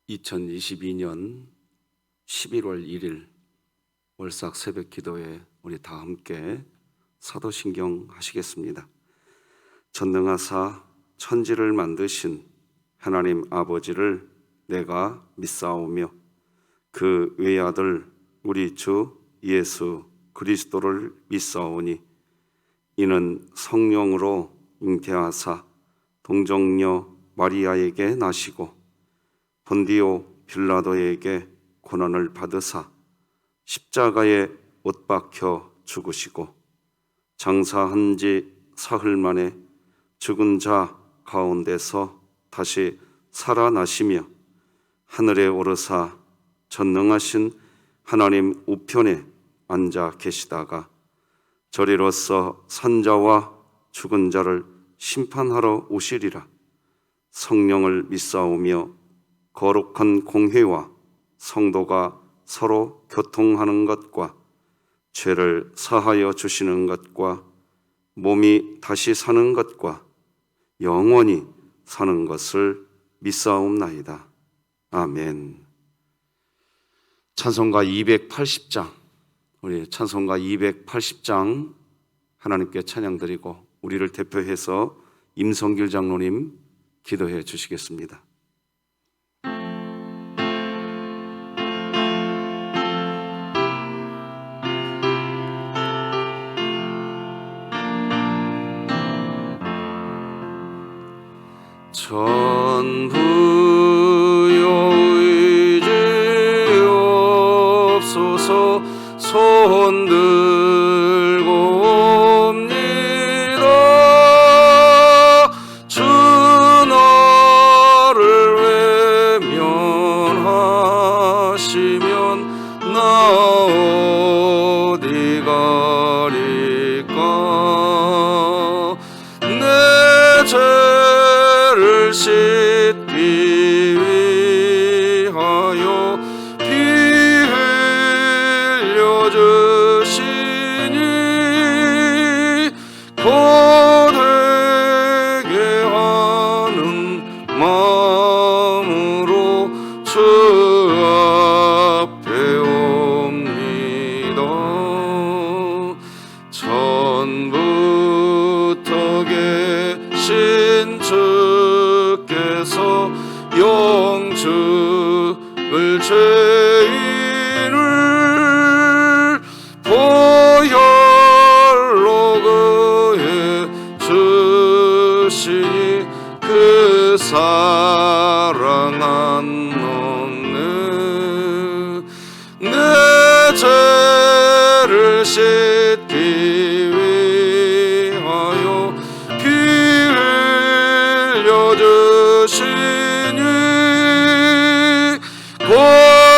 2022년 11월 1일 월삭 새벽 기도에 우리 다 함께 사도신경 하시겠습니다. 전능하사 천지를 만드신 하나님 아버지를 내가 믿사오며 그 외아들 우리 주 예수 그리스도를 믿사오니 이는 성령으로 잉태하사 동정녀 마리아에게 나시고 본디오 빌라도에게 고난을 받으사 십자가에 못 박혀 죽으시고 장사한 지 사흘 만에 죽은 자 가운데서 다시 살아나시며 하늘에 오르사 전능하신 하나님 우편에 앉아 계시다가 저리로서 산자와 죽은 자를 심판하러 오시리라. 성령을 믿사오며 거룩한 공회와 성도가 서로 교통하는 것과 죄를 사하여 주시는 것과 몸이 다시 사는 것과 영원히 사는 것을 믿사옵나이다. 아멘. 찬송가 280장, 우리 찬송가 280장 하나님께 찬양드리고 우리를 대표해서 임성길 장로님 기도해 주시겠습니다. 전부여 의지 없소서 손 들고 옵니다. 주 나를 외면하시면 나 어디 가리까. 내 죄를 씻기 위하여 피 흘려 주시니 고되게 하는 마음으로 주 앞에 옵니다. 전부터 계신 주께서 영죽을 죄인을 보혈로 그해 주시니 그 사랑 안 없네. 내 죄를 씻기 위하여 피 흘려 주시니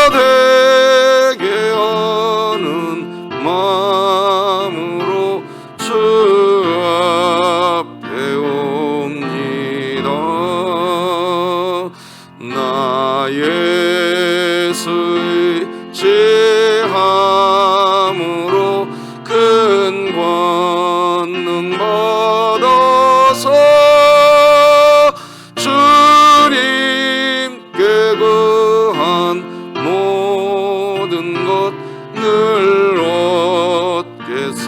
고되게 하는 마음으로 주 앞에 옵니다. 나 예수 의지함으로 큰 권능 받아서 주님께 구한 모든 것 늘 얻겠습니다.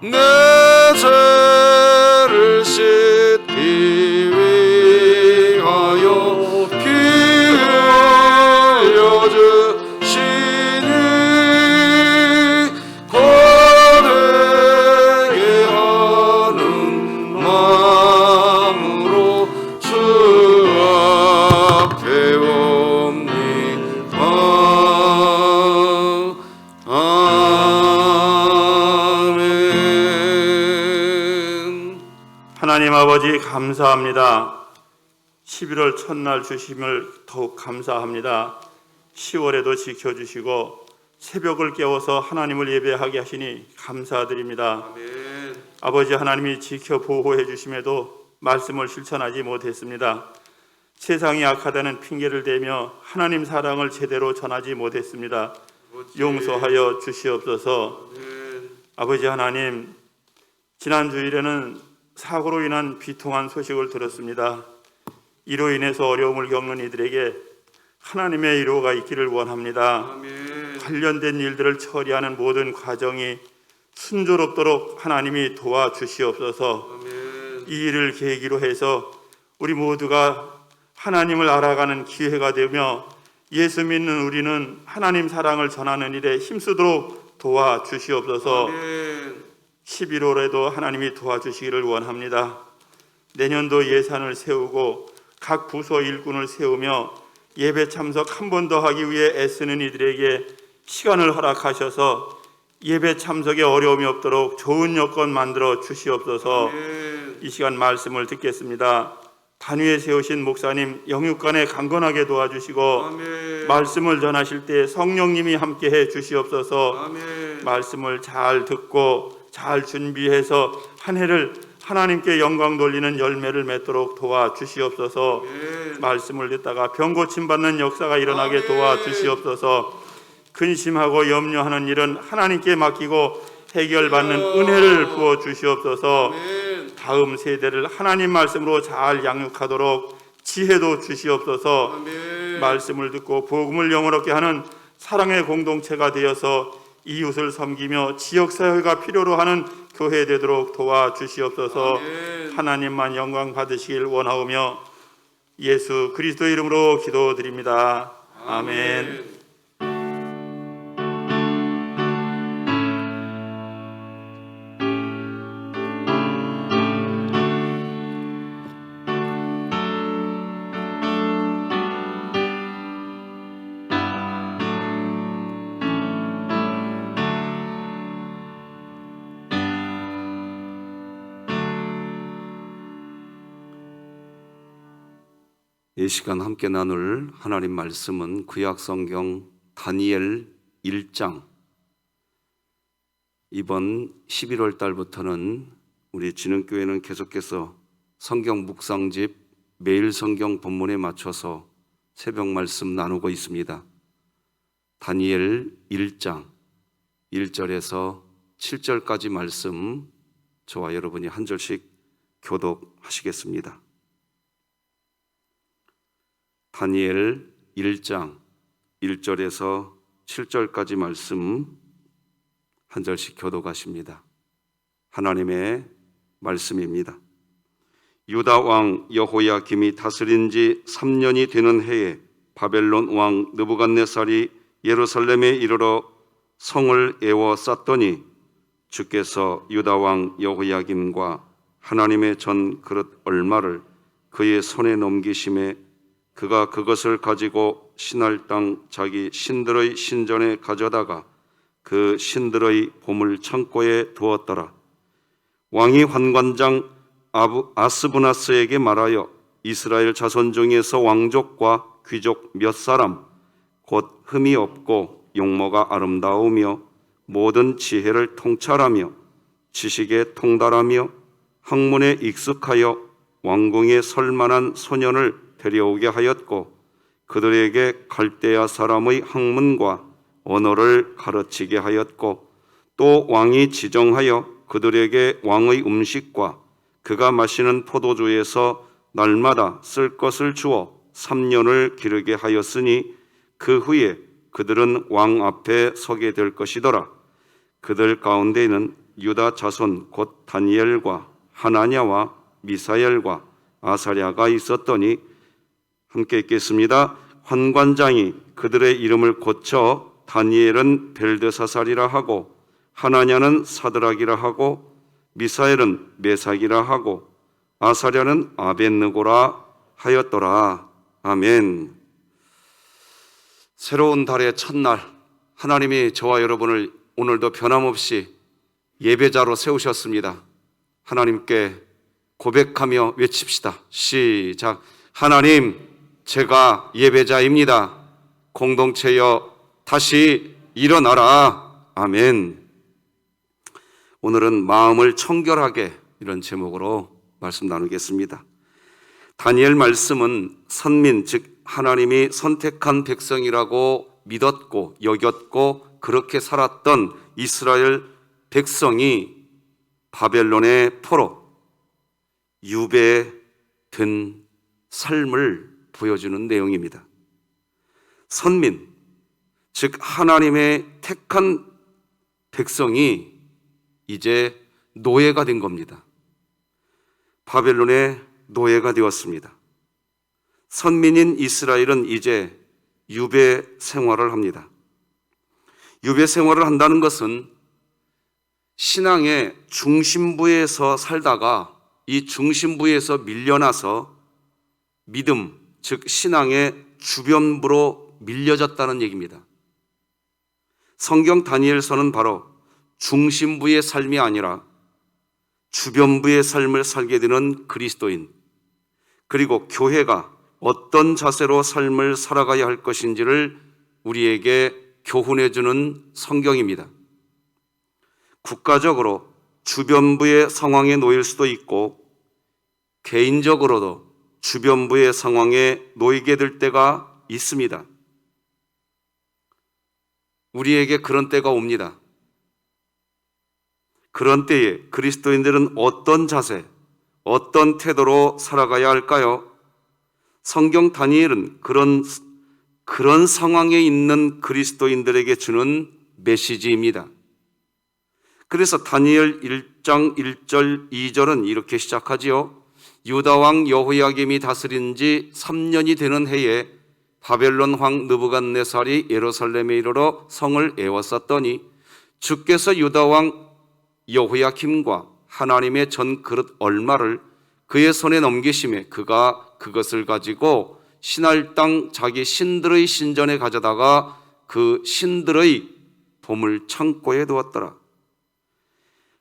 내 죄를 씻기 위하여 피 흘려 주시니 고되게 하는 마음으로 주 앞에 옵니다. 아멘. 하나님 아버지 감사합니다. 11월 첫날 주심을 더욱 감사합니다. 10월에도 지켜주시고 새벽을 깨워서 하나님을 예배하게 하시니 감사드립니다. 아멘. 아버지 하나님이 지켜 보호해 주심에도 말씀을 실천하지 못했습니다. 세상이 악하다는 핑계를 대며 하나님 사랑을 제대로 전하지 못했습니다. 용서하여 주시옵소서. 아버지 하나님, 지난 주일에는 사고로 인한 비통한 소식을 들었습니다. 이로 인해서 어려움을 겪는 이들에게 하나님의 위로가 있기를 원합니다. 아멘. 관련된 일들을 처리하는 모든 과정이 순조롭도록 하나님이 도와주시옵소서. 아멘. 이 일을 계기로 해서 우리 모두가 하나님을 알아가는 기회가 되며 예수 믿는 우리는 하나님 사랑을 전하는 일에 힘쓰도록 도와주시옵소서. 아멘. 11월에도 하나님이 도와주시기를 원합니다. 내년도 예산을 세우고 각 부서 일꾼을 세우며 예배 참석 한 번 더 하기 위해 애쓰는 이들에게 시간을 허락하셔서 예배 참석에 어려움이 없도록 좋은 여건 만들어 주시옵소서. 아멘. 이 시간 말씀을 듣겠습니다. 단위에 세우신 목사님 영육간에 강건하게 도와주시고 아멘. 말씀을 전하실 때 성령님이 함께해 주시옵소서. 아멘. 말씀을 잘 듣고 잘 준비해서 한 해를 하나님께 영광 돌리는 열매를 맺도록 도와주시옵소서. 아멘. 말씀을 듣다가 병 고침 받는 역사가 일어나게 아멘. 도와주시옵소서. 근심하고 염려하는 일은 하나님께 맡기고 해결받는 은혜를 부어 주시옵소서. 아멘. 다음 세대를 하나님 말씀으로 잘 양육하도록 지혜도 주시옵소서. 아멘. 말씀을 듣고 복음을 영원롭게 하는 사랑의 공동체가 되어서 이웃을 섬기며 지역사회가 필요로 하는 교회 되도록 도와주시옵소서. 아멘. 하나님만 영광 받으시길 원하오며 예수 그리스도 이름으로 기도드립니다. 아멘. 이 시간 함께 나눌 하나님 말씀은 구약성경 다니엘 1장. 이번 11월 달부터는 우리 진흥교회는 계속해서 성경 묵상집 매일 성경 본문에 맞춰서 새벽 말씀 나누고 있습니다. 다니엘 1장 1절에서 7절까지 말씀 저와 여러분이 한 절씩 교독하시겠습니다. 다니엘 1장 1절에서 7절까지 말씀 한 절씩 교독하십니다. 하나님의 말씀입니다. 유다 왕 여호야김이 다스린 지 3년이 되는 해에 바벨론 왕 느부갓네살이 예루살렘에 이르러 성을 에워쌌더니 주께서 유다 왕 여호야김과 하나님의 전 그릇 얼마를 그의 손에 넘기심에 그가 그것을 가지고 신할 땅 자기 신들의 신전에 가져다가 그 신들의 보물 창고에 두었더라. 왕이 환관장 아스부나스에게 말하여 이스라엘 자손 중에서 왕족과 귀족 몇 사람 곧 흠이 없고 용모가 아름다우며 모든 지혜를 통찰하며 지식에 통달하며 학문에 익숙하여 왕궁에 설 만한 소년을 데려오게 하였고 그들에게 갈대아 사람의 학문과 언어를 가르치게 하였고 또 왕이 지정하여 그들에게 왕의 음식과 그가 마시는 포도주에서 날마다 쓸 것을 주어 3년을 기르게 하였으니 그 후에 그들은 왕 앞에 서게 될 것이더라. 그들 가운데는 유다 자손 곧 다니엘과 하나냐와 미사엘과 아사랴가 있었더니 함께 읽겠습니다. 환관장이 그들의 이름을 고쳐 다니엘은 벨드사살이라 하고 하나냐는 사드락이라 하고 미사엘은 메삭이라 하고 아사랴는 아벳느고라 하였더라. 아멘. 새로운 달의 첫날 하나님이 저와 여러분을 오늘도 변함없이 예배자로 세우셨습니다. 하나님께 고백하며 외칩시다. 시작. 하나님, 제가 예배자입니다. 공동체여 다시 일어나라. 아멘. 오늘은 마음을 청결하게 이런 제목으로 말씀 나누겠습니다. 다니엘 말씀은 선민, 즉 하나님이 선택한 백성이라고 믿었고 여겼고 그렇게 살았던 이스라엘 백성이 바벨론의 포로 유배된 삶을 보여주는 내용입니다. 선민, 즉 하나님의 택한 백성이 이제 노예가 된 겁니다. 바벨론의 노예가 되었습니다. 선민인 이스라엘은 이제 유배 생활을 합니다. 유배 생활을 한다는 것은 신앙의 중심부에서 살다가 이 중심부에서 밀려나서 믿음, 즉 신앙의 주변부로 밀려졌다는 얘기입니다. 성경 다니엘서는 바로 중심부의 삶이 아니라 주변부의 삶을 살게 되는 그리스도인, 그리고 교회가 어떤 자세로 삶을 살아가야 할 것인지를 우리에게 교훈해 주는 성경입니다. 국가적으로 주변부의 상황에 놓일 수도 있고 개인적으로도 주변부의 상황에 놓이게 될 때가 있습니다. 우리에게 그런 때가 옵니다. 그런 때에 그리스도인들은 어떤 자세, 어떤 태도로 살아가야 할까요? 성경 다니엘은 그런 상황에 있는 그리스도인들에게 주는 메시지입니다. 그래서 다니엘 1장 1절 2절은 이렇게 시작하지요. 유다 왕 여호야김이 다스린 지 3년이 되는 해에 바벨론 왕 느부갓네살이 예루살렘에 이르러 성을 에워쌌더니 주께서 유다 왕 여호야김과 하나님의 전 그릇 얼마를 그의 손에 넘기심에 그가 그것을 가지고 신할 땅 자기 신들의 신전에 가져다가 그 신들의 보물 창고에 두었더라.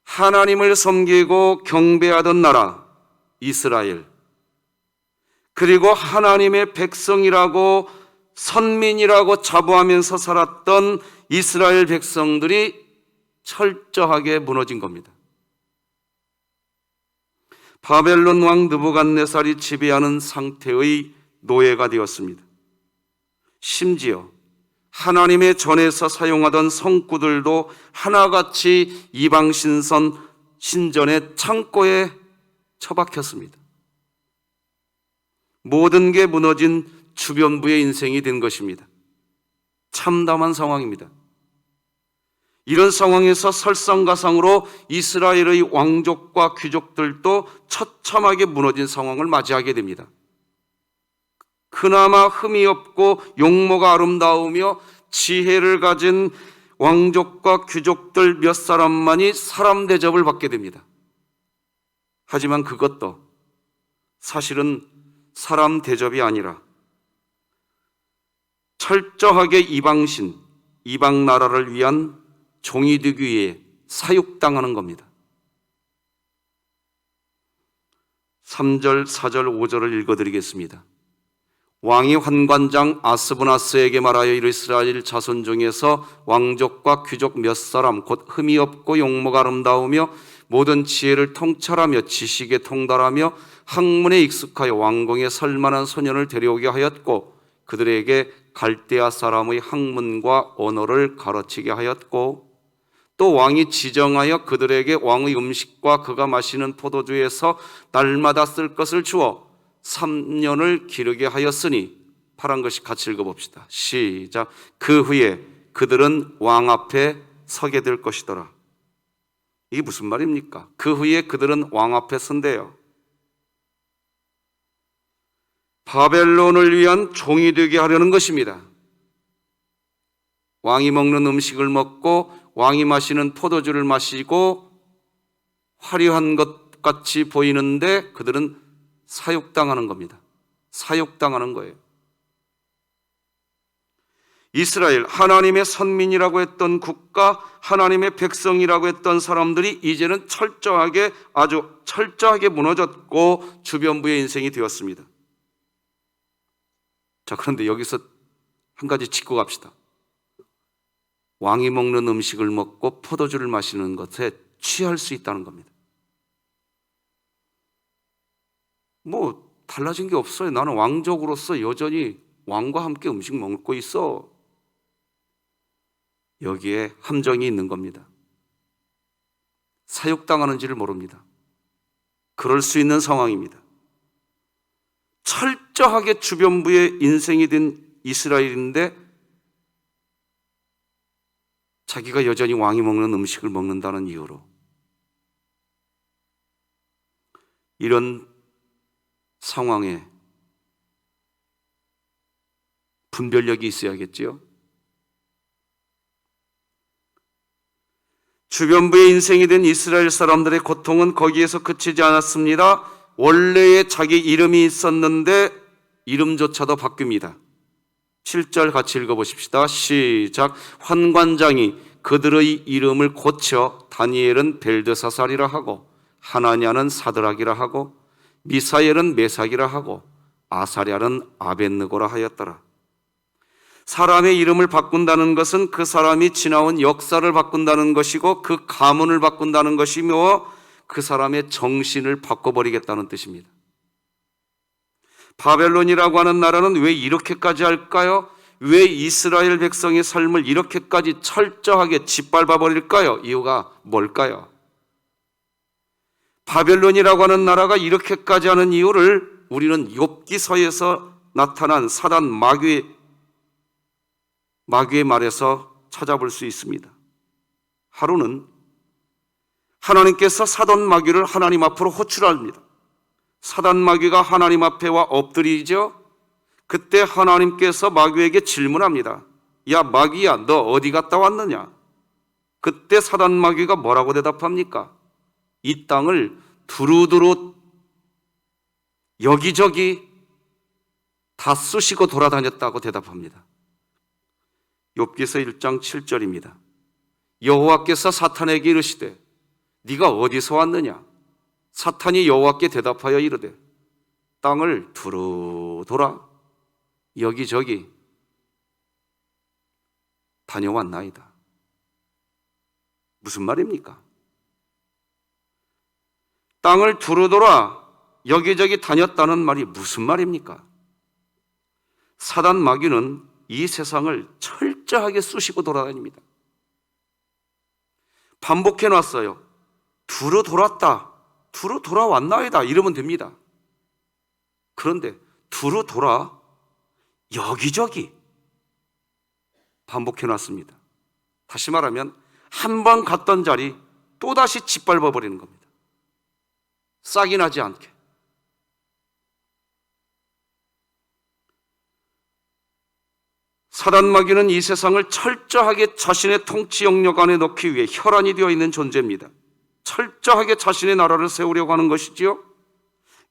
하나님을 섬기고 경배하던 나라 이스라엘, 그리고 하나님의 백성이라고 선민이라고 자부하면서 살았던 이스라엘 백성들이 철저하게 무너진 겁니다. 바벨론 왕 느부갓네살이 지배하는 상태의 노예가 되었습니다. 심지어 하나님의 전에서 사용하던 성구들도 하나같이 이방 신전의 창고에 처박혔습니다. 모든 게 무너진 주변부의 인생이 된 것입니다. 참담한 상황입니다. 이런 상황에서 설상가상으로 이스라엘의 왕족과 귀족들도 처참하게 무너진 상황을 맞이하게 됩니다. 그나마 흠이 없고 용모가 아름다우며 지혜를 가진 왕족과 귀족들 몇 사람만이 사람 대접을 받게 됩니다. 하지만 그것도 사실은 사람 대접이 아니라 철저하게 이방 나라를 위한 종이 되기 위해 사육당하는 겁니다. 3절, 4절, 5절을 읽어드리겠습니다. 왕이 환관장 아스브나스에게 말하여 이스라엘 자손 중에서 왕족과 귀족 몇 사람 곧 흠이 없고 용모가 아름다우며 모든 지혜를 통찰하며 지식에 통달하며 학문에 익숙하여 왕궁에 설만한 소년을 데려오게 하였고 그들에게 갈대아 사람의 학문과 언어를 가르치게 하였고 또 왕이 지정하여 그들에게 왕의 음식과 그가 마시는 포도주에서 날마다 쓸 것을 주어 3년을 기르게 하였으니 파란 것이 같이 읽어봅시다. 시작. 그 후에 그들은 왕 앞에 서게 될 것이더라. 이게 무슨 말입니까? 그 후에 그들은 왕 앞에 선대요. 바벨론을 위한 종이 되게 하려는 것입니다. 왕이 먹는 음식을 먹고 왕이 마시는 포도주를 마시고 화려한 것 같이 보이는데 그들은 사육당하는 겁니다. 사육당하는 거예요. 이스라엘, 하나님의 선민이라고 했던 국가, 하나님의 백성이라고 했던 사람들이 이제는 아주 철저하게 무너졌고 주변부의 인생이 되었습니다. 자, 그런데 여기서 한 가지 짚고 갑시다. 왕이 먹는 음식을 먹고 포도주를 마시는 것에 취할 수 있다는 겁니다. 뭐 달라진 게 없어요. 나는 왕족으로서 여전히 왕과 함께 음식 먹고 있어. 여기에 함정이 있는 겁니다. 사육당하는지를 모릅니다. 그럴 수 있는 상황입니다. 철저하게 주변부의 인생이 된 이스라엘인데 자기가 여전히 왕이 먹는 음식을 먹는다는 이유로 이런 상황에 분별력이 있어야겠지요. 주변부의 인생이 된 이스라엘 사람들의 고통은 거기에서 그치지 않았습니다. 원래의 자기 이름이 있었는데 이름조차도 바뀝니다. 7절 같이 읽어보십시다. 시작. 환관장이 그들의 이름을 고쳐 다니엘은 벨드사살이라 하고 하나냐는 사드락이라 하고 미사엘은 메삭이라 하고 아사랴는 아벳느고라 하였더라. 사람의 이름을 바꾼다는 것은 그 사람이 지나온 역사를 바꾼다는 것이고 그 가문을 바꾼다는 것이며 그 사람의 정신을 바꿔버리겠다는 뜻입니다. 바벨론이라고 하는 나라는 왜 이렇게까지 할까요? 왜 이스라엘 백성의 삶을 이렇게까지 철저하게 짓밟아버릴까요? 이유가 뭘까요? 바벨론이라고 하는 나라가 이렇게까지 하는 이유를 우리는 욥기서에서 나타난 사단 마귀의 말에서 찾아볼 수 있습니다. 하루는 하나님께서 사단 마귀를 하나님 앞으로 호출합니다. 사단 마귀가 하나님 앞에 와 엎드리죠. 그때 하나님께서 마귀에게 질문합니다. 야 마귀야, 너 어디 갔다 왔느냐? 그때 사단 마귀가 뭐라고 대답합니까? 이 땅을 두루두루 여기저기 다 쑤시고 돌아다녔다고 대답합니다. 욥기서 1장 7절입니다. 여호와께서 사탄에게 이르시되 네가 어디서 왔느냐? 사탄이 여호와께 대답하여 이르되 땅을 두루 돌아 여기저기 다녀왔나이다. 무슨 말입니까? 땅을 두루 돌아 여기저기 다녔다는 말이 무슨 말입니까? 사단 마귀는 이 세상을 철저하게 쑤시고 돌아다닙니다. 반복해 놨어요. 두루 돌았다, 두루 돌아왔나이다 이러면 됩니다. 그런데 두루 돌아 여기저기 반복해 놨습니다. 다시 말하면 한 번 갔던 자리 또다시 짓밟아 버리는 겁니다. 싹이 나지 않게. 사단 마귀는 이 세상을 철저하게 자신의 통치 영역 안에 넣기 위해 혈안이 되어 있는 존재입니다. 철저하게 자신의 나라를 세우려고 하는 것이지요.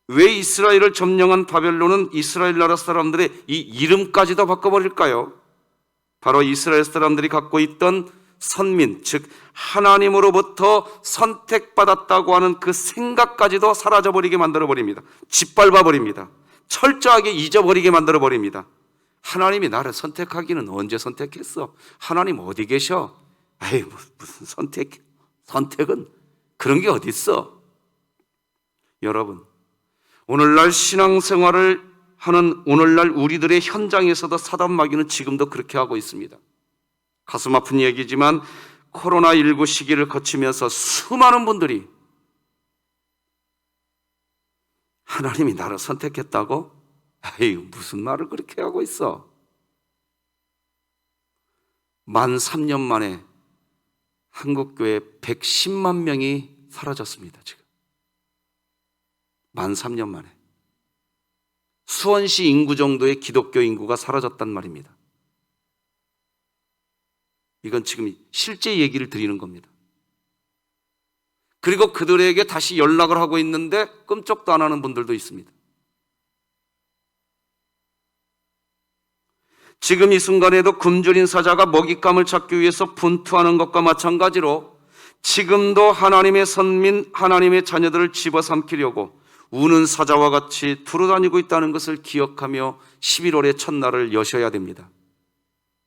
왜 이스라엘을 점령한 바벨론은 이스라엘 나라 사람들의 이 이름까지도 바꿔버릴까요? 바로 이스라엘 사람들이 갖고 있던 선민, 즉 하나님으로부터 선택받았다고 하는 그 생각까지도 사라져버리게 만들어버립니다. 짓밟아버립니다. 철저하게 잊어버리게 만들어버립니다. 하나님이 나를 선택하기는 언제 선택했어? 하나님 어디 계셔? 에이, 무슨 선택은 그런 게 어디 있어? 여러분, 오늘날 신앙생활을 하는 오늘날 우리들의 현장에서도 사단 마귀는 지금도 그렇게 하고 있습니다. 가슴 아픈 얘기지만 코로나19 시기를 거치면서 수많은 분들이 하나님이 나를 선택했다고? 에이, 무슨 말을 그렇게 하고 있어? 만 3년 만에 한국교회 110만 명이 사라졌습니다. 지금 만 3년 만에 수원시 인구 정도의 기독교 인구가 사라졌단 말입니다. 이건 지금 실제 얘기를 드리는 겁니다. 그리고 그들에게 다시 연락을 하고 있는데 끔찍도 안 하는 분들도 있습니다. 지금 이 순간에도 굶주린 사자가 먹잇감을 찾기 위해서 분투하는 것과 마찬가지로 지금도 하나님의 선민, 하나님의 자녀들을 집어삼키려고 우는 사자와 같이 두루다니고 있다는 것을 기억하며 11월의 첫날을 여셔야 됩니다.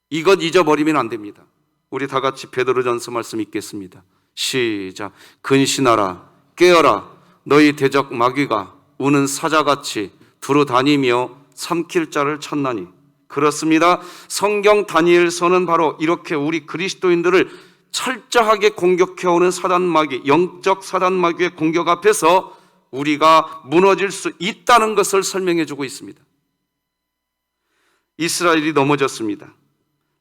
이것 잊어버리면 안 됩니다. 우리 다 같이 베드로전서 말씀 읽겠습니다. 시작. 근신하라, 깨어라. 너희 대적 마귀가 우는 사자같이 두루다니며 삼킬 자를 찾나니. 그렇습니다. 성경 다니엘서는 바로 이렇게 우리 그리스도인들을 철저하게 공격해오는 사단 마귀, 영적 사단 마귀의 공격 앞에서 우리가 무너질 수 있다는 것을 설명해 주고 있습니다. 이스라엘이 넘어졌습니다.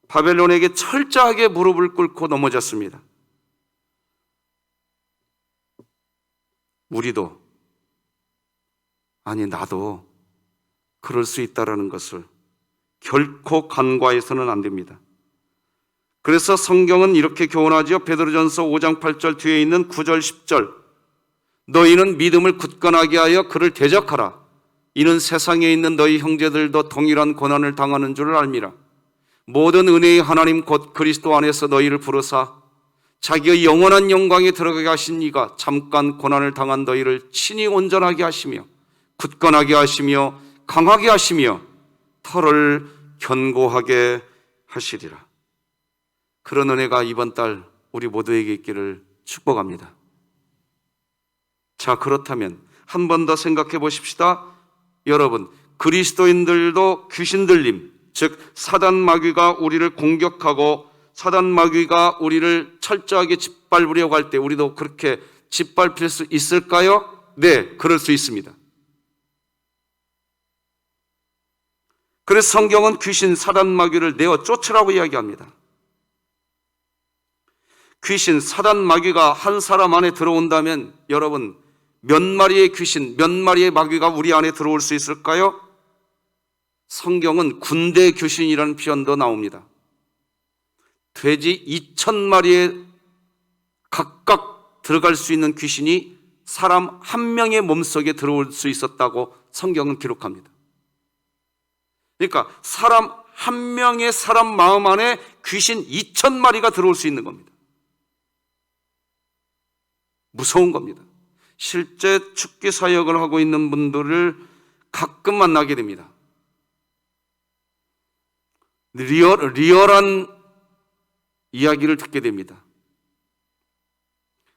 바벨론에게 철저하게 무릎을 꿇고 넘어졌습니다. 우리도, 아니 나도 그럴 수 있다는 것을 결코 간과해서는 안 됩니다. 그래서 성경은 이렇게 교훈하지요. 베드로전서 5장 8절 뒤에 있는 9절 10절, 너희는 믿음을 굳건하게 하여 그를 대적하라. 이는 세상에 있는 너희 형제들도 동일한 고난을 당하는 줄을 알미라. 모든 은혜의 하나님 곧 그리스도 안에서 너희를 부르사 자기의 영원한 영광에 들어가게 하신 이가 잠깐 고난을 당한 너희를 친히 온전하게 하시며 굳건하게 하시며 강하게 하시며 터를 견고하게 하시리라. 그런 은혜가 이번 달 우리 모두에게 있기를 축복합니다. 자, 그렇다면 한 번 더 생각해 보십시다. 여러분, 그리스도인들도 귀신 들림, 즉 사단 마귀가 우리를 공격하고 사단 마귀가 우리를 철저하게 짓밟으려고 할 때 우리도 그렇게 짓밟힐 수 있을까요? 네, 그럴 수 있습니다. 그래서 성경은 귀신, 사단 마귀를 내어 쫓으라고 이야기합니다. 귀신, 사단 마귀가 한 사람 안에 들어온다면 여러분, 몇 마리의 귀신, 몇 마리의 마귀가 우리 안에 들어올 수 있을까요? 성경은 군대 귀신이라는 표현도 나옵니다. 돼지 2,000마리에 각각 들어갈 수 있는 귀신이 사람 한 명의 몸속에 들어올 수 있었다고 성경은 기록합니다. 그러니까 사람 한 명의 사람 마음 안에 귀신 2,000마리가 들어올 수 있는 겁니다. 무서운 겁니다. 실제 축기 사역을 하고 있는 분들을 가끔 만나게 됩니다. 리얼한 이야기를 듣게 됩니다.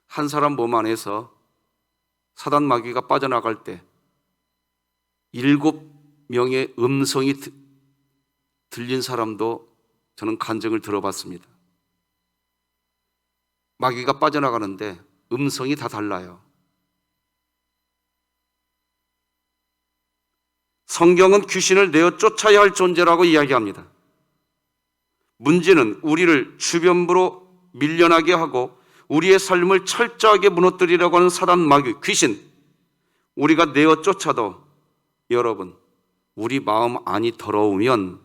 한 사람 몸 안에서 사단 마귀가 빠져나갈 때 7명의 음성이 들린 사람도 저는 간증을 들어봤습니다. 마귀가 빠져나가는데 음성이 다 달라요. 성경은 귀신을 내어 쫓아야 할 존재라고 이야기합니다. 문제는 우리를 주변부로 밀려나게 하고 우리의 삶을 철저하게 무너뜨리려고 하는 사단 마귀, 귀신, 우리가 내어 쫓아도 여러분, 우리 마음 안이 더러우면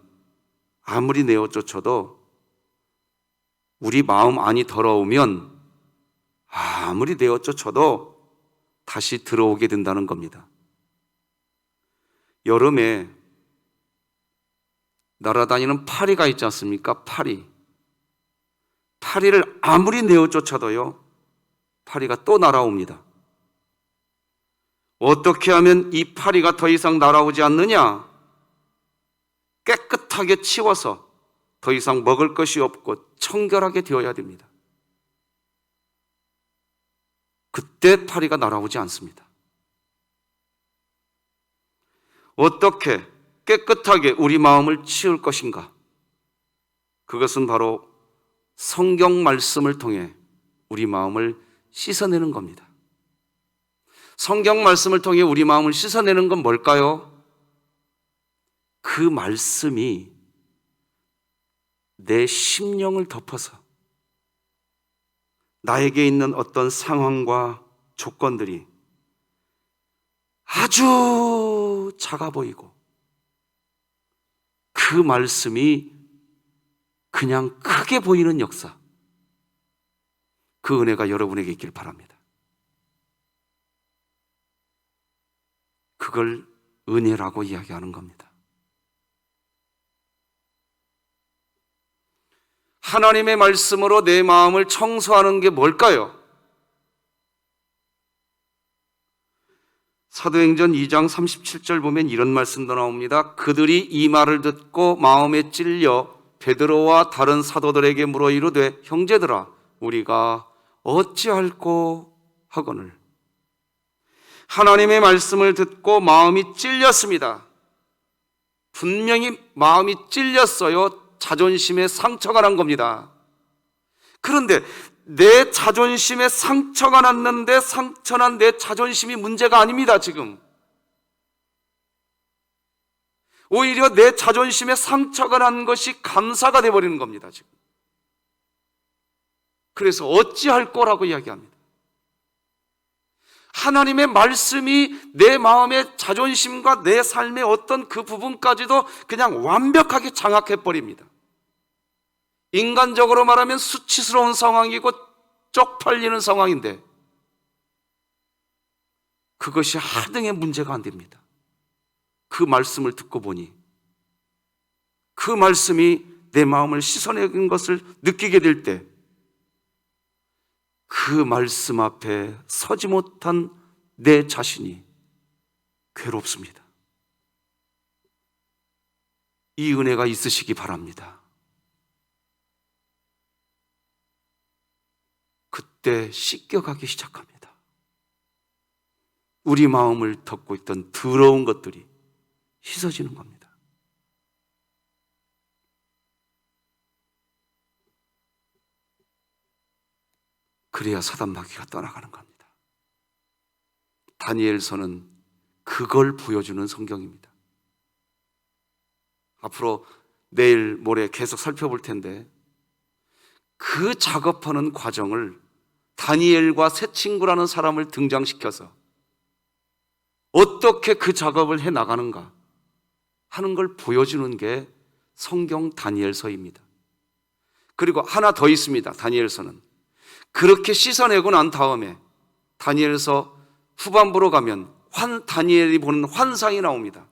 아무리 내어 쫓아도 우리 마음 안이 더러우면 아무리 내어 쫓아도 다시 들어오게 된다는 겁니다. 여름에 날아다니는 파리가 있지 않습니까? 파리를 아무리 내어 쫓아도요, 파리가 또 날아옵니다. 어떻게 하면 이 파리가 더 이상 날아오지 않느냐? 깨끗하게 치워서 더 이상 먹을 것이 없고 청결하게 되어야 됩니다. 그때 파리가 날아오지 않습니다. 어떻게 깨끗하게 우리 마음을 치울 것인가? 그것은 바로 성경 말씀을 통해 우리 마음을 씻어내는 겁니다. 성경 말씀을 통해 우리 마음을 씻어내는 건 뭘까요? 그 말씀이 내 심령을 덮어서 나에게 있는 어떤 상황과 조건들이 아주 작아 보이고 그 말씀이 그냥 크게 보이는 역사, 그 은혜가 여러분에게 있길 바랍니다. 그걸 은혜라고 이야기하는 겁니다. 하나님의 말씀으로 내 마음을 청소하는 게 뭘까요? 사도행전 2장 37절 보면 이런 말씀도 나옵니다. 그들이 이 말을 듣고 마음에 찔려 베드로와 다른 사도들에게 물어 이르되 형제들아 우리가 어찌할꼬 하거늘. 하나님의 말씀을 듣고 마음이 찔렸습니다. 분명히 마음이 찔렸어요. 자존심에 상처가 난 겁니다. 그런데 내 자존심에 상처가 났는데 상처난 내 자존심이 문제가 아닙니다, 지금. 오히려 내 자존심에 상처가 난 것이 감사가 되어버리는 겁니다, 지금. 그래서 어찌할 거라고 이야기합니다. 하나님의 말씀이 내 마음의 자존심과 내 삶의 어떤 그 부분까지도 그냥 완벽하게 장악해버립니다. 인간적으로 말하면 수치스러운 상황이고 쪽팔리는 상황인데 그것이 하등의 문제가 안 됩니다. 그 말씀을 듣고 보니 그 말씀이 내 마음을 씻어내는 것을 느끼게 될 때 그 말씀 앞에 서지 못한 내 자신이 괴롭습니다. 이 은혜가 있으시기 바랍니다. 그때 씻겨가기 시작합니다. 우리 마음을 덮고 있던 더러운 것들이 씻어지는 겁니다. 그래야 사단 마귀가 떠나가는 겁니다. 다니엘서는 그걸 보여주는 성경입니다. 앞으로 내일 모레 계속 살펴볼 텐데 그 작업하는 과정을 다니엘과 새 친구라는 사람을 등장시켜서 어떻게 그 작업을 해나가는가 하는 걸 보여주는 게 성경 다니엘서입니다. 그리고 하나 더 있습니다. 다니엘서는 그렇게 씻어내고 난 다음에 다니엘서 후반부로 가면 다니엘이 보는 환상이 나옵니다.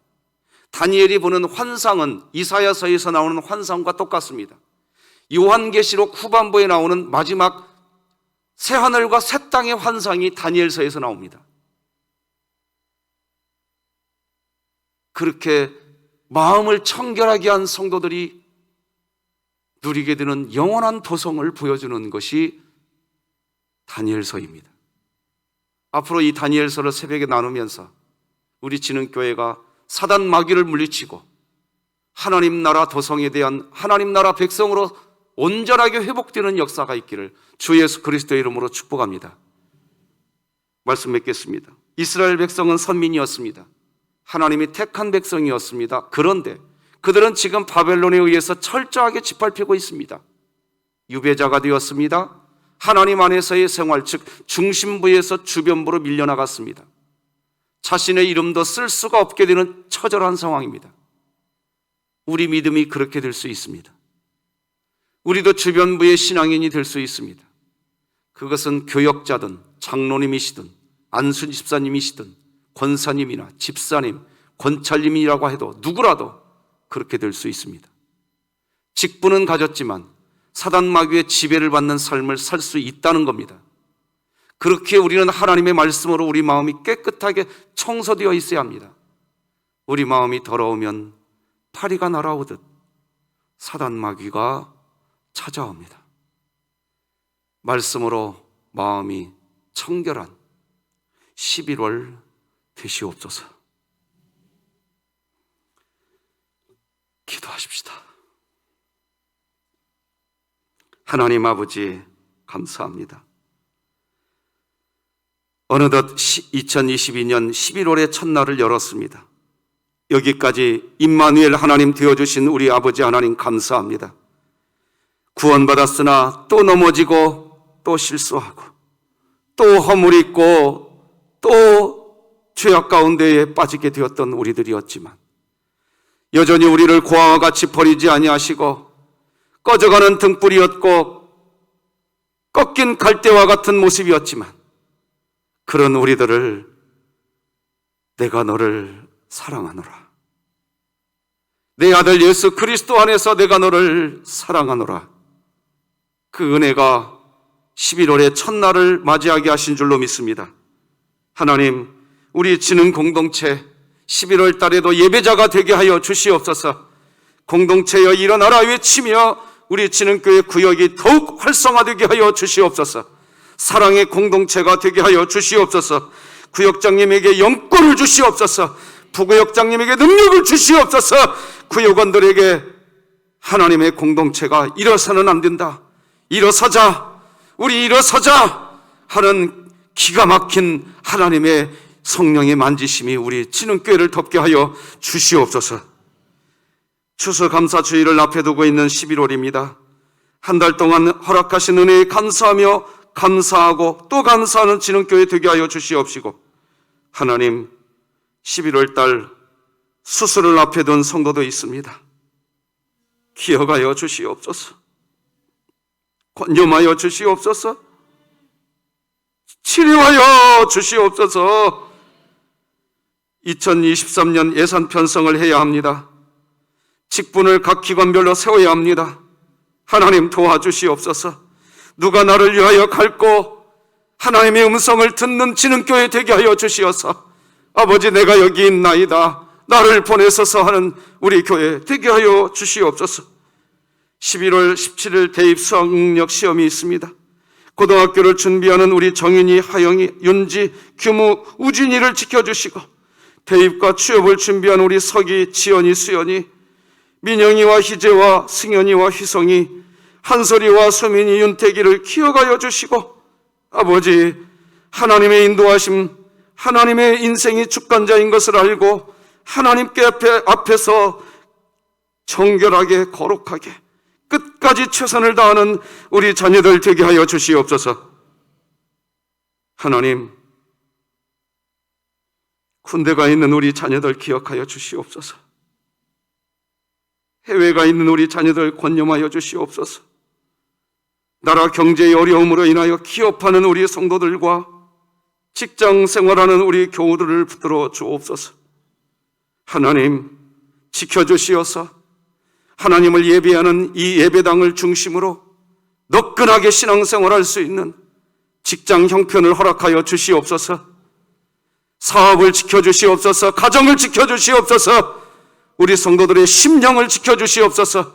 다니엘이 보는 환상은 이사야서에서 나오는 환상과 똑같습니다. 요한계시록 후반부에 나오는 마지막 새하늘과 새 땅의 환상이 다니엘서에서 나옵니다. 그렇게 마음을 청결하게 한 성도들이 누리게 되는 영원한 도성을 보여주는 것이 다니엘서입니다. 앞으로 이 다니엘서를 새벽에 나누면서 우리 진흥교회가 사단 마귀를 물리치고 하나님 나라 도성에 대한 하나님 나라 백성으로 온전하게 회복되는 역사가 있기를 주 예수 그리스도의 이름으로 축복합니다. 말씀 맺겠습니다. 이스라엘 백성은 선민이었습니다. 하나님이 택한 백성이었습니다. 그런데 그들은 지금 바벨론에 의해서 철저하게 짓밟히고 있습니다. 유배자가 되었습니다. 하나님 안에서의 생활, 즉 중심부에서 주변부로 밀려나갔습니다. 자신의 이름도 쓸 수가 없게 되는 처절한 상황입니다. 우리 믿음이 그렇게 될 수 있습니다. 우리도 주변부의 신앙인이 될 수 있습니다. 그것은 교역자든 장로님이시든 안수 집사님이시든 권사님이나 집사님, 권찰님이라고 해도 누구라도 그렇게 될 수 있습니다. 직분은 가졌지만 사단 마귀의 지배를 받는 삶을 살 수 있다는 겁니다. 그렇게 우리는 하나님의 말씀으로 우리 마음이 깨끗하게 청소되어 있어야 합니다. 우리 마음이 더러우면 파리가 날아오듯 사단 마귀가 찾아옵니다. 말씀으로 마음이 청결한 11월 되시옵소서. 기도하십시다. 하나님 아버지 감사합니다. 어느덧 2022년 11월의 첫날을 열었습니다. 여기까지 임마누엘 하나님 되어주신 우리 아버지 하나님 감사합니다. 구원받았으나 또 넘어지고 또 실수하고 또 허물 있고 또 죄악 가운데에 빠지게 되었던 우리들이었지만 여전히 우리를 고아와 같이 버리지 아니하시고 꺼져가는 등불이었고 꺾인 갈대와 같은 모습이었지만 그런 우리들을 내가 너를 사랑하노라. 내 아들 예수 그리스도 안에서 내가 너를 사랑하노라. 그 은혜가 11월의 첫날을 맞이하게 하신 줄로 믿습니다. 하나님, 우리 진흥 공동체 11월 달에도 예배자가 되게 하여 주시옵소서. 공동체여 일어나라 외치며 우리 진흥교회 구역이 더욱 활성화되게 하여 주시옵소서. 사랑의 공동체가 되게 하여 주시옵소서. 구역장님에게 영권을 주시옵소서. 부구역장님에게 능력을 주시옵소서. 구역원들에게 하나님의 공동체가 일어서는 안 된다. 일어서자. 우리 일어서자 하는 기가 막힌 하나님의 성령의 만지심이 우리 진흥교회를 덮게 하여 주시옵소서. 추수감사주의를 앞에 두고 있는 11월입니다. 한 달 동안 허락하신 은혜에 감사하며 감사하고 또 감사하는 진흥교회 되게 하여 주시옵시고, 하나님, 11월 달 수술을 앞에 둔 성도도 있습니다. 기억하여 주시옵소서. 권념하여 주시옵소서. 치료하여 주시옵소서. 2023년 예산 편성을 해야 합니다. 직분을 각 기관별로 세워야 합니다. 하나님 도와주시옵소서. 누가 나를 위하여 갈고 하나님의 음성을 듣는 진흥교회 되게 하여 주시어서, 아버지, 내가 여기 있나이다, 나를 보내소서 하는 우리 교회 되게 하여 주시옵소서. 11월 17일 대입 수학능력 시험이 있습니다. 고등학교를 준비하는 우리 정윤이, 하영이, 윤지, 규무, 우진이를 지켜주시고, 대입과 취업을 준비하는 우리 석이, 지연이, 수연이, 민영이와 희재와 승현이와 희성이, 한솔이와 수민이, 윤태기를 기억하여 주시고, 아버지, 하나님의 인도하심, 하나님의 인생이 주관자인 것을 알고 하나님께 앞에서 정결하게 거룩하게 끝까지 최선을 다하는 우리 자녀들 되게 하여 주시옵소서. 하나님, 군대가 있는 우리 자녀들 기억하여 주시옵소서. 해외가 있는 우리 자녀들 권념하여 주시옵소서. 나라 경제의 어려움으로 인하여 기업하는 우리 성도들과 직장 생활하는 우리 교우들을 붙들어 주옵소서. 하나님, 지켜주시어서 하나님을 예배하는 이 예배당을 중심으로 너끈하게 신앙생활할 수 있는 직장 형편을 허락하여 주시옵소서. 사업을 지켜주시옵소서. 가정을 지켜주시옵소서. 우리 성도들의 심령을 지켜주시옵소서.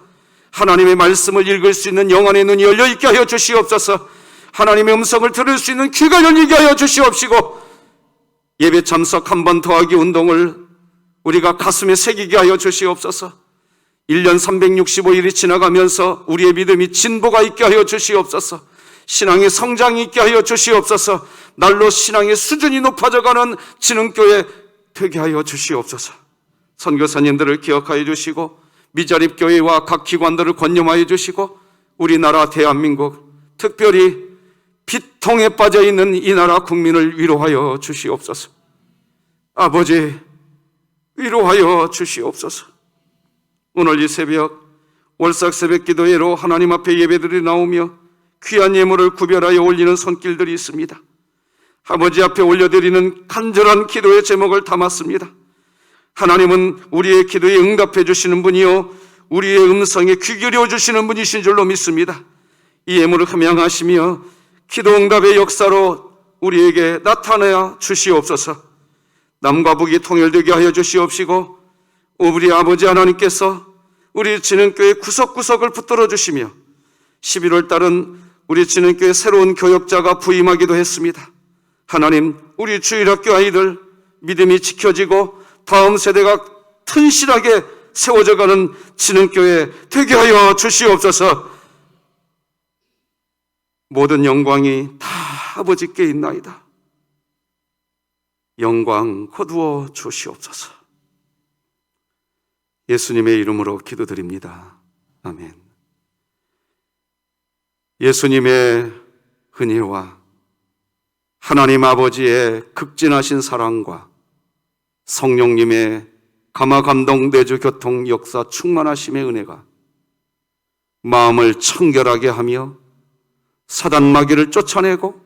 하나님의 말씀을 읽을 수 있는 영안의 눈이 열려있게 하여 주시옵소서. 하나님의 음성을 들을 수 있는 귀가 열리게 하여 주시옵시고, 예배 참석 한 번 더하기 운동을 우리가 가슴에 새기게 하여 주시옵소서. 1년 365일이 지나가면서 우리의 믿음이 진보가 있게 하여 주시옵소서. 신앙의 성장이 있게 하여 주시옵소서. 날로 신앙의 수준이 높아져가는 진흥교회 되게 하여 주시옵소서. 선교사님들을 기억하여 주시고, 미자립교회와 각 기관들을 권념하여 주시고, 우리나라 대한민국, 특별히 비통에 빠져있는 이 나라 국민을 위로하여 주시옵소서. 아버지, 위로하여 주시옵소서. 오늘 이 새벽 월삭 새벽 기도회로 하나님 앞에 예배들이 나오며 귀한 예물을 구별하여 올리는 손길들이 있습니다. 아버지 앞에 올려드리는 간절한 기도의 제목을 담았습니다. 하나님은 우리의 기도에 응답해 주시는 분이요, 우리의 음성에 귀 기울여 주시는 분이신 줄로 믿습니다. 이 예물을 함양하시며 기도 응답의 역사로 우리에게 나타내 주시옵소서. 남과 북이 통일되게 하여 주시옵시고, 우리 아버지 하나님께서 우리 진흥교회 구석구석을 붙들어 주시며, 11월 달은 우리 진흥교회 새로운 교역자가 부임하기도 했습니다. 하나님, 우리 주일학교 아이들 믿음이 지켜지고 다음 세대가 튼실하게 세워져가는 진흥교회 되게 하여 주시옵소서. 모든 영광이 다 아버지께 있나이다. 영광 거두어 주시옵소서. 예수님의 이름으로 기도드립니다. 아멘. 예수님의 은혜와 하나님 아버지의 극진하신 사랑과 성령님의 감화 감동 내주 교통 역사 충만하심의 은혜가 마음을 청결하게 하며 사단 마귀를 쫓아내고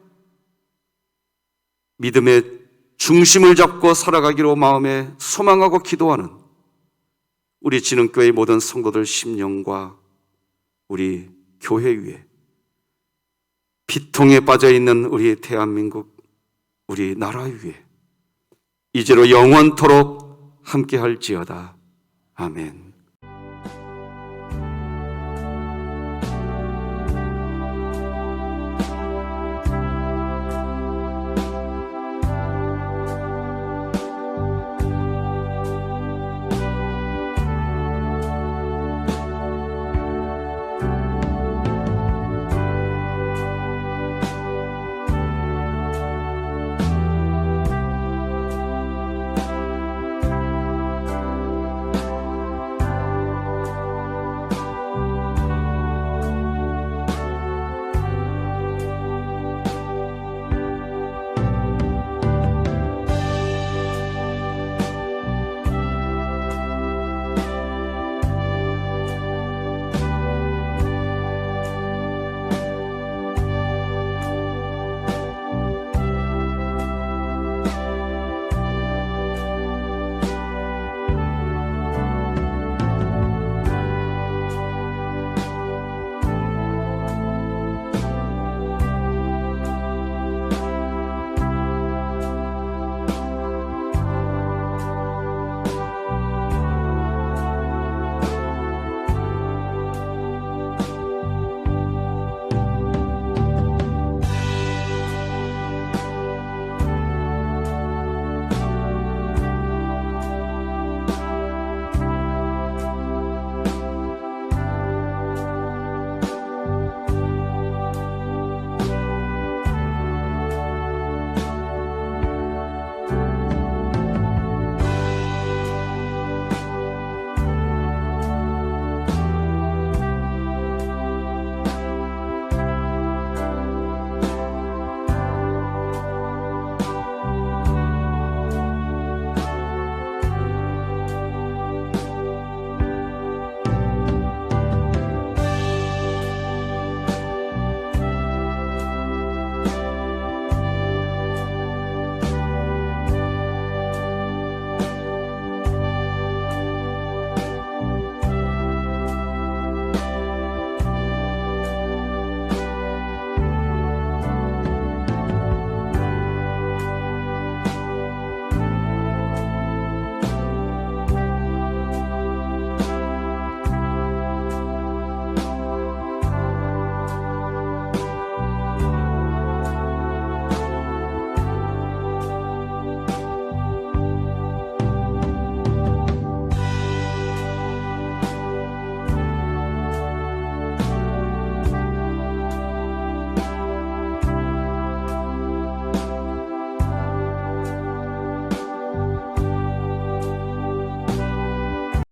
믿음의 중심을 잡고 살아가기로 마음에 소망하고 기도하는 우리 진흥교회의 모든 성도들 심령과 우리 교회 위에, 비통에 빠져있는 우리 대한민국, 우리 나라 위에 이제로 영원토록 함께할지어다. 아멘.